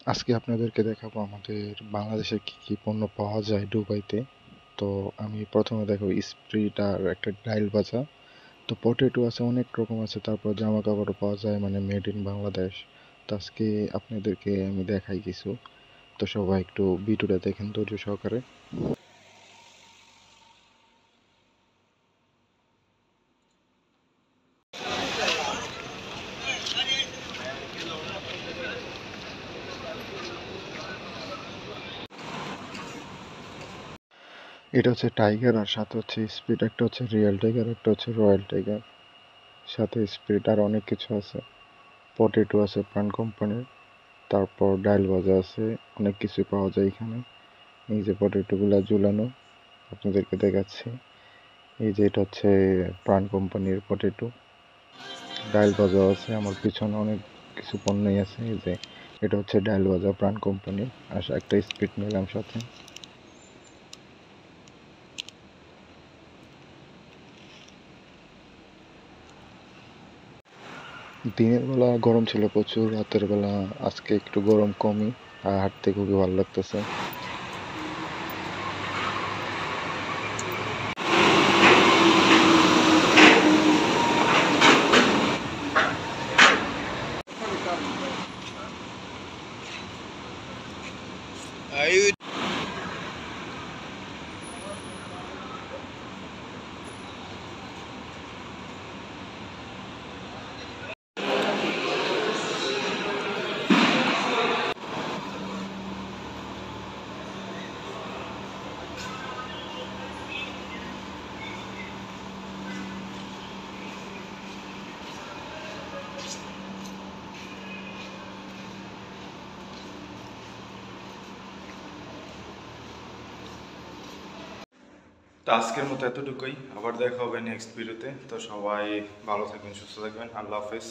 আজকে আপনাদেরকে দেখাবো আমাদের বাংলাদেশে কি কি পণ্য পাওয়া যায় দুবাইতে। তো আমি প্রথমে দেখাবো স্প্রিট আর একটা ডাইল ভাজা। তো পটেটো আছে, অনেক রকম আছে, তারপর জামা কাপড়ও পাওয়া যায়, মানে মেড ইন বাংলাদেশ। তো আজকে আপনাদেরকে আমি দেখাই কিছু। তো সবাই একটু ভিডিওটা দেখেন ধৈর্য সহকারে। এটা হচ্ছে টাইগার, আর সাথে হচ্ছে স্প্রিট, একটা হচ্ছে রিয়েল টাইগার, একটা হচ্ছে রয়্যাল টাইগার, সাথে স্প্রিট আর অনেক কিছু আছে। পটেটো আছে প্রাণ কোম্পানির, তারপর ডাল ভাজা আছে, অনেক কিছু পাওয়া যায় এখানে। এই যে পটেটোগুলা ঝুলানো, আপনাদেরকে দেখাচ্ছি। এই যে এটা হচ্ছে প্রাণ কোম্পানির পটেটো। ডাল ভাজা আছে, আমার পিছনে অনেক কিছু পণ্যই আছে। এই যে এটা হচ্ছে ডাল ভাজা প্রাণ কোম্পানির, আর একটা স্পিড নিলাম সাথে। দিনের বেলা গরম ছিল প্রচুর, রাতের বেলা আজকে একটু গরম কমই, আর হাঁটতে খুবই ভালো লাগতেছে। তো আজকের মতো এতটুকুই, আবার দেখা হবে নেক্সট ভিডিওতে। তো সবাই ভালো থাকবেন, সুস্থ থাকবেন, আল্লাহ হাফেজ।